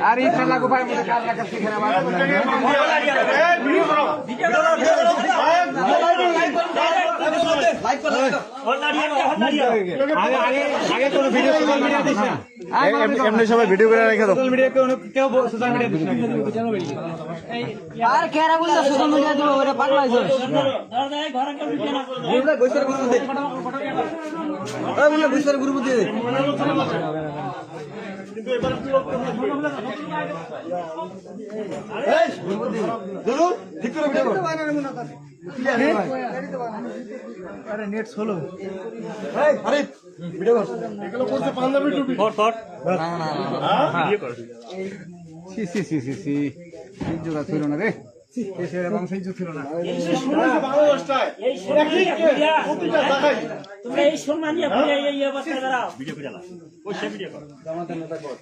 আর ইচ্ছা লাগু ভাই মধ্যে কার লাগা শিখে না আগে কোন ভিডিও সোশ্যাল মিডিয়া দিছ না এমনি সবাই ভিডিও করে রেখে দাও সোশ্যাল মিডিয়া কেউ সোশ্যাল মিডিয়া দিছ না আর কেরা বলছ সোশ্যাল মিডিয়া দিব ওরে পাগল হইছ ঘরে কেউ দিতে না বললে গোসর গ্রুপ দে ওই বললে গোসর গ্রুপ দে কিন্তু এবার কি এই জরুর ঠিক করে ভিডিও আরে নেট সোলো এই আরে ভিডিও কর এগুলো করতে পাঞ্জাবি টুপি কর না না ভিডিও কর সি সি সি সি সি ঠিক জোড়া ছিল না রে এসের এবং সেই জোড়া ছিল না এই শুনুন বাংলাদেশটায় এই প্রতিটা জায়গায় তুমি এই সম্মানিয়া ভিডিও এই অবস্থা দাঁড়াও ভিডিও করে দাও ওই সে ভিডিও কর জামাতের নেতা কর